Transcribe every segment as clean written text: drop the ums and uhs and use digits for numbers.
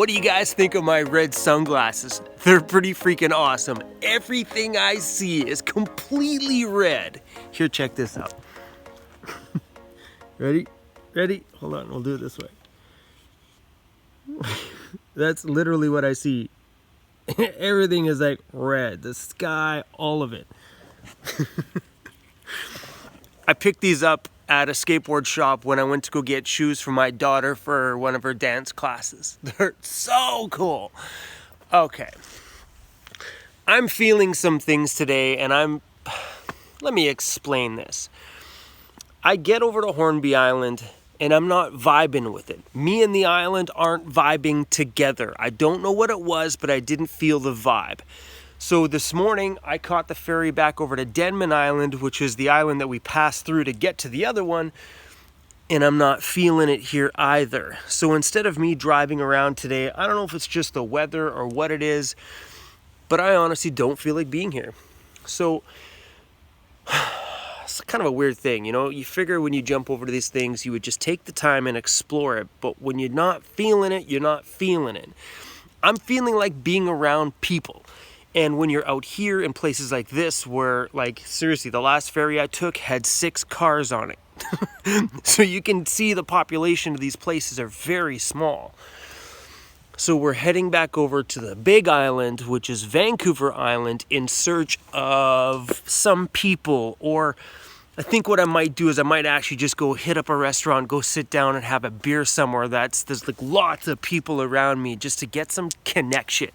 What do you guys think of my red sunglasses? They're pretty freaking awesome. Everything I see is completely red. Here, check this out. Ready? Ready? Hold on, we'll do it this way. That's literally what I see. Everything is like red. The sky, all of it. I picked these up at a skateboard shop when I went to go get shoes for my daughter for one of her dance classes. They're so cool. Okay. I'm feeling some things today, and let me explain this. I get over to Hornby Island and I'm not vibing with it. Me and the island aren't vibing together. I don't know what it was, but I didn't feel the vibe. So this morning, I caught the ferry back over to Denman Island, which is the island that we passed through to get to the other one, and I'm not feeling it here either. So instead of me driving around today, I don't know if it's just the weather or what it is, but I honestly don't feel like being here. So it's kind of a weird thing, you know? You figure when you jump over to these things, you would just take the time and explore it, but when you're not feeling it, you're not feeling it. I'm feeling like being around people. And when you're out here in places like this where, like, seriously, the last ferry I took had 6 cars on it. So you can see the population of these places are very small. So we're heading back over to the big island, which is Vancouver Island, in search of some people. Or I think what I might do is I might actually just go hit up a restaurant, go sit down and have a beer somewhere there's like lots of people around me, just to get some connection.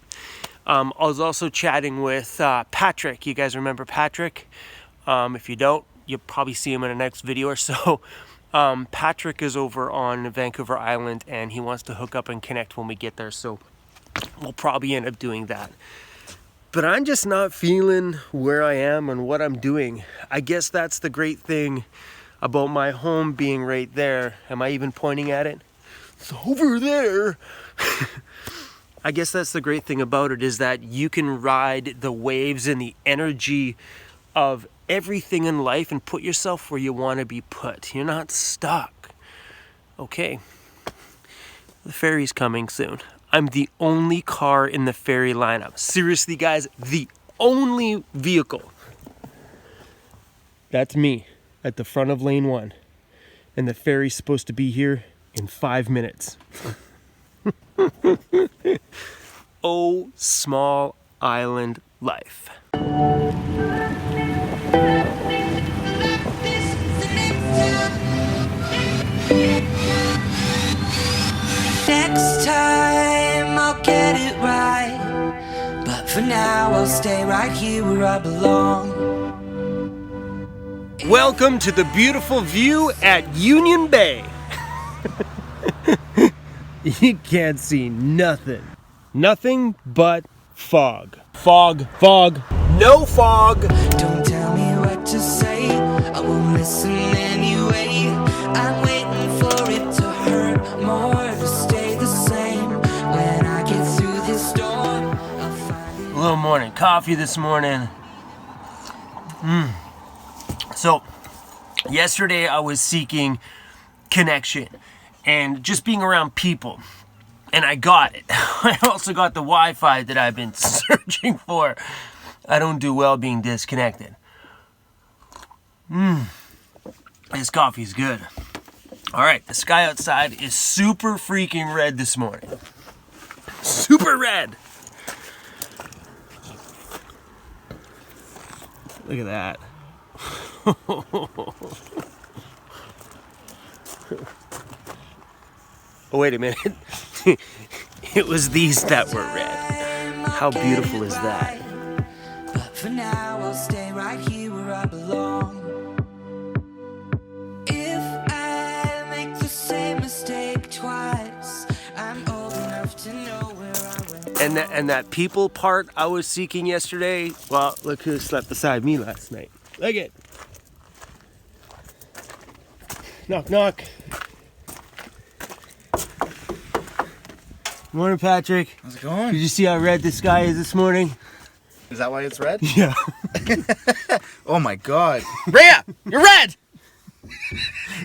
I was also chatting with Patrick. You guys remember Patrick? If you don't, you'll probably see him in the next video or so. Patrick is over on Vancouver Island and he wants to hook up and connect when we get there, so we'll probably end up doing that. But I'm just not feeling where I am and what I'm doing. I guess that's the great thing about my home being right there. Am I even pointing at it? It's over there. I guess that's the great thing about it, is that you can ride the waves and the energy of everything in life and put yourself where you want to be put. You're not stuck. Okay. The ferry's coming soon. I'm the only car in the ferry lineup. Seriously, guys, the only vehicle. That's me at the front of lane 1. And the ferry's supposed to be here in 5 minutes. Oh, small island life. Next time I'll get it right, but for now I'll stay right here where I belong. Welcome to the beautiful view at Union Bay. You can't see nothing. Nothing but fog. Fog, fog, no fog. Don't tell me what to say, I won't listen anyway. I'm waiting for it to hurt more, to stay the same. When I get through this storm, I'll find it. A little morning coffee this morning. So, yesterday I was seeking connection and just being around people. And I got it. I also got the Wi-Fi that I've been searching for. I don't do well being disconnected. This coffee's good. All right, the sky outside is super freaking red this morning. Super red. Look at that. Oh, wait a minute. It was these that were red. How beautiful is that? But for now I'll stay right here where I belong. If I make the same mistake twice, I'm old enough to know where I went. And that people part I was seeking yesterday, well, look who slept beside me last night. Look it. Knock, knock. Morning, Patrick. How's it going? Did you see how red the sky is this morning? Is that why it's red? Yeah. Oh my god. Rhea! You're red!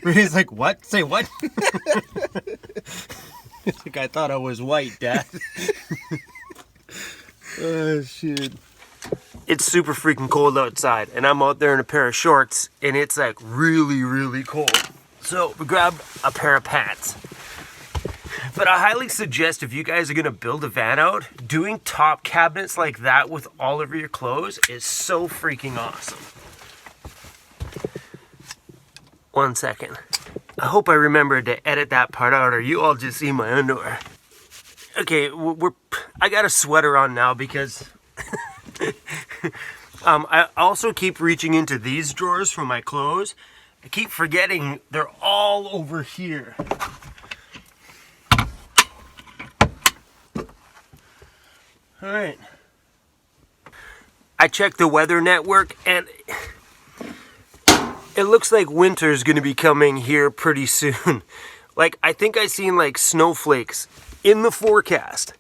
Rhea's like, what? Say what? Like I thought I was white, Dad. Oh, shit. It's super freaking cold outside, and I'm out there in a pair of shorts, and it's like really, really cold. So we grabbed a pair of pants. But I highly suggest if you guys are gonna build a van out, doing top cabinets like that with all of your clothes is so freaking awesome. 1 second. I hope I remembered to edit that part out, or you all just see my underwear. Okay, I got a sweater on now because I also keep reaching into these drawers for my clothes. I keep forgetting they're all over here. All right. I checked the weather network and it looks like winter is going to be coming here pretty soon. Like, I think I seen like snowflakes in the forecast.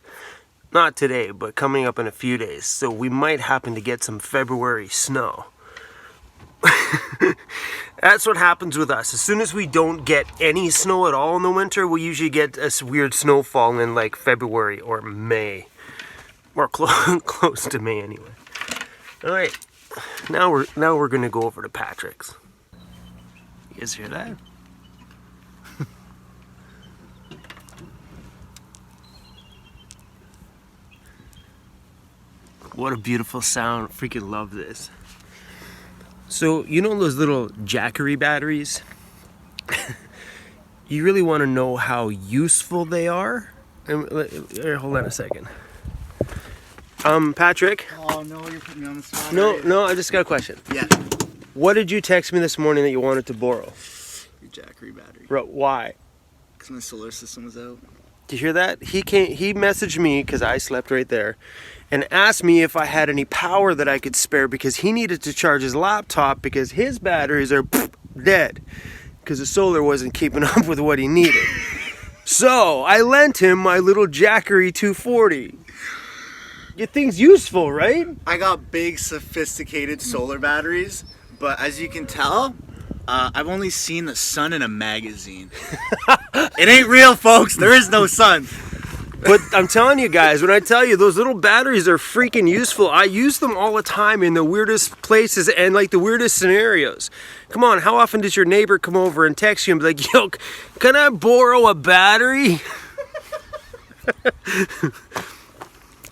Not today, but coming up in a few days. So we might happen to get some February snow. That's what happens with us. As soon as we don't get any snow at all in the winter, we usually get a weird snowfall in like February or May. Or close to May anyway. All right, now we're gonna go over to Patrick's. You guys hear that? What a beautiful sound! Freaking love this. So you know those little JACKERY batteries? You really want to know how useful they are? Hold on a second. Patrick? Oh no, you're putting me on the spot. No, I just got a question. Yeah. What did you text me this morning that you wanted to borrow? Your Jackery battery. Bro, why? Because my solar system was out. Did you hear that? He messaged me, because I slept right there, and asked me if I had any power that I could spare because he needed to charge his laptop because his batteries are dead because the solar wasn't keeping up with what he needed. So I lent him my little JACKERY 240. Your thing's useful, right? I got big, sophisticated solar batteries, but as you can tell, I've only seen the sun in a magazine. It ain't real, folks. There is no sun. But I'm telling you guys, when I tell you those little batteries are freaking useful, I use them all the time in the weirdest places and like the weirdest scenarios. Come on, how often does your neighbor come over and text you and be like, yo, can I borrow a battery?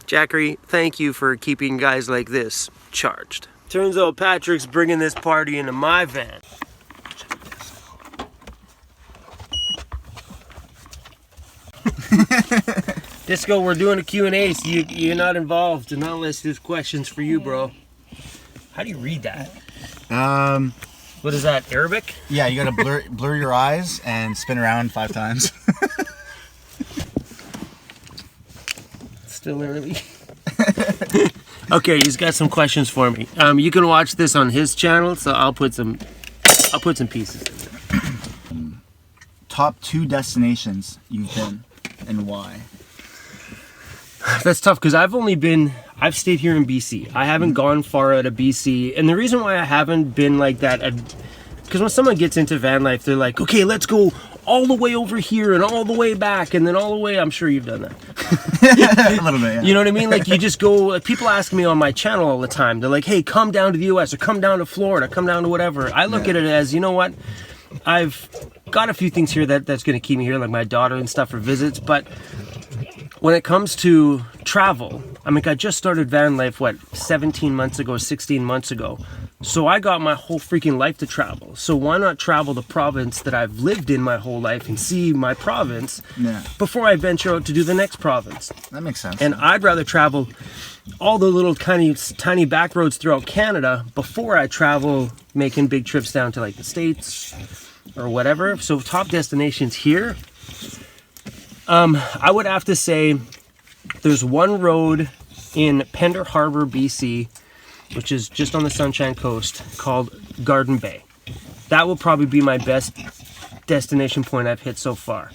JACKERY, thank you for keeping guys like this charged. Turns out Patrick's bringing this party into my van. Disco, we're doing a Q&A, so you're not involved, and unless there's questions for you, bro. How do you read that? What is that, Arabic? Yeah, you gotta blur your eyes and spin around 5 times. Still early. Okay, he's got some questions for me. You can watch this on his channel, so I'll put some pieces in there. Top 2 destinations you've been and why? That's tough because I've stayed here in BC. I haven't gone far out of BC, and the reason why I haven't been like that, because when someone gets into van life, they're like, okay, let's go all the way over here and all the way back and then all the way. I'm sure you've done that. A little bit, yeah. You know what I mean? Like you just go, like, people ask me on my channel all the time. They're like, hey, come down to the US or come down to Florida, come down to whatever. I look at it as, you know what? I've got a few things here that's going to keep me here, like my daughter and stuff for visits. But when it comes to travel, I mean, I just started van life, 16 months ago. So I got my whole freaking life to travel. So why not travel the province that I've lived in my whole life and see my province before I venture out to do the next province? That makes sense. And I'd rather travel all the little tiny back roads throughout Canada before I travel making big trips down to like the States or whatever. So top destinations here, I would have to say there's one road in Pender Harbor, BC, which is just on the Sunshine Coast, called Garden Bay. That will probably be my best destination point I've hit so far.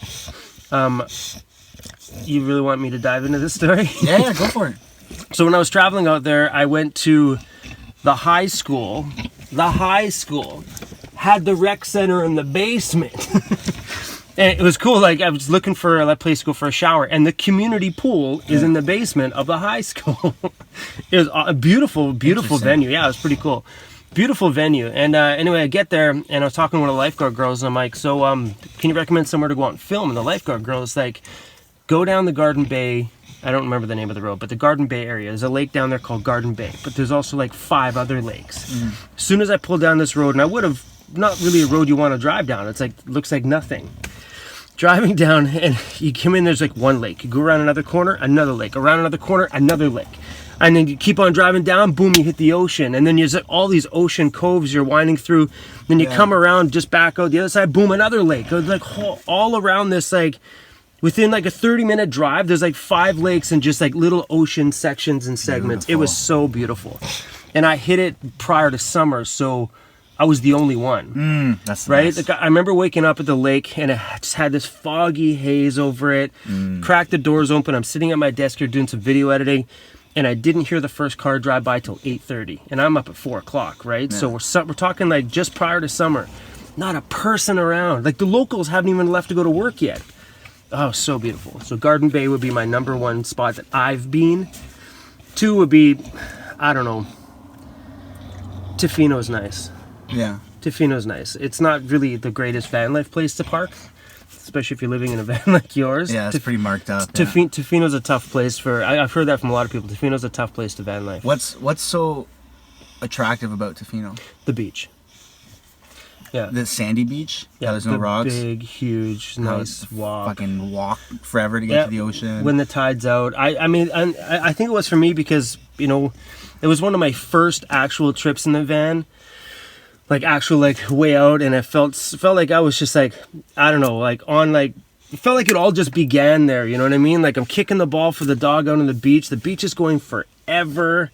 You really want me to dive into this story? Yeah, go for it. So when I was traveling out there, I went to the high school. The high school had the rec center in the basement. And it was cool. Like, I was looking for a place to go for a shower, and the community pool is in the basement of the high school. It was a beautiful venue. Yeah, it was pretty cool. Beautiful venue. And anyway, I get there, and I was talking to one of the lifeguard girls, and I'm like, so can you recommend somewhere to go out and film? And the lifeguard girl is like, go down the Garden Bay. I don't remember the name of the road, but the Garden Bay area. There's a lake down there called Garden Bay, but there's also like 5 other lakes. As soon as I pulled down this road, and I would have, not really a road you want to drive down. It's like, looks like nothing. Driving down, and you come in, there's like one lake. You go around another corner, another lake. Around another corner, another lake. And then you keep on driving down, boom, you hit the ocean. And then there's like all these ocean coves you're winding through. Then you come around, just back out the other side, boom, another lake. It's like all around this, like, within like a 30-minute drive, there's like 5 lakes and just like little ocean sections and segments. Beautiful. It was so beautiful. And I hit it prior to summer, so I was the only one. That's right. Nice. Like, I remember waking up at the lake, and it just had this foggy haze over it. Cracked the doors open. I'm sitting at my desk here doing some video editing, and I didn't hear the first car drive by till 8:30, and I'm up at 4 o'clock, right? So we're talking like just prior to summer. Not a person around. Like, the locals haven't even left to go to work yet. Oh, so beautiful. So Garden Bay would be my number 1 spot that I've been. 2 would be, I don't know, Tofino's nice. Yeah. Tofino's nice. It's not really the greatest van life place to park, especially if you're living in a van like yours. Yeah, it's pretty marked up. Tofino's a tough place for, I've heard that from a lot of people. Tofino's a tough place to van life. What's so attractive about Tofino? The beach. Yeah. The sandy beach? Yeah, there's no rocks? Big, huge, nice walk. Fucking walk forever to get to the ocean. When the tide's out. I mean, I think it was for me because, you know, it was one of my first actual trips in the van. Like, actual, like, way out, and it felt like I was just, like, I don't know, like, on, like, it felt like it all just began there, you know what I mean? Like, I'm kicking the ball for the dog out on the beach. The beach is going forever.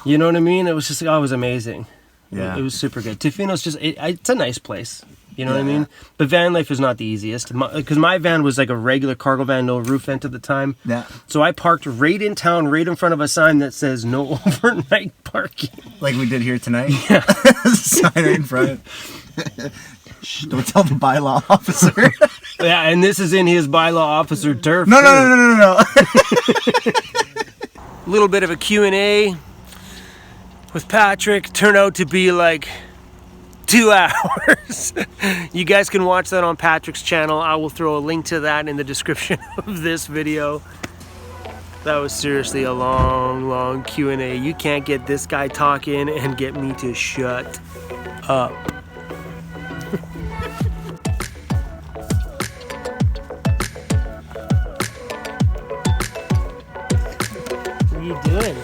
You know what I mean? It was just, oh, it was amazing. Yeah. It was super good. Tofino's just, it's a nice place. You know what I mean? But van life is not the easiest. Because my van was like a regular cargo van, no roof vent at the time. Yeah. So I parked right in town, right in front of a sign that says no overnight parking. Like we did here tonight? Yeah. Sign right in front. Shh, don't tell the bylaw officer. Yeah, and this is in his bylaw officer turf. No. A little bit of a Q&A with Patrick. Turned out to be like 2 hours. You guys can watch that on Patrick's channel. I will throw a link to that in the description of this video. That was seriously a long Q&A. You can't get this guy talking and get me to shut up. What are you doing?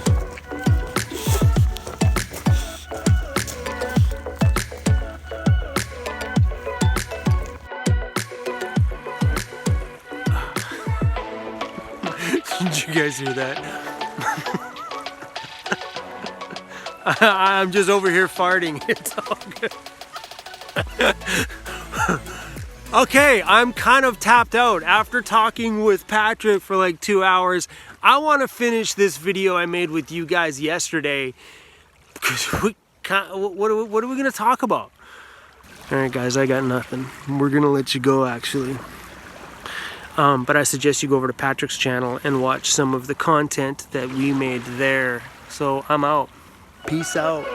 Did you guys hear that? I'm just over here farting. It's all good. Okay, I'm kind of tapped out. After talking with Patrick for like 2 hours, I want to finish this video I made with you guys yesterday. Because what are we going to talk about? Alright guys, I got nothing. We're going to let you go actually. But I suggest you go over to Patrick's channel and watch some of the content that we made there. So I'm out. Peace out.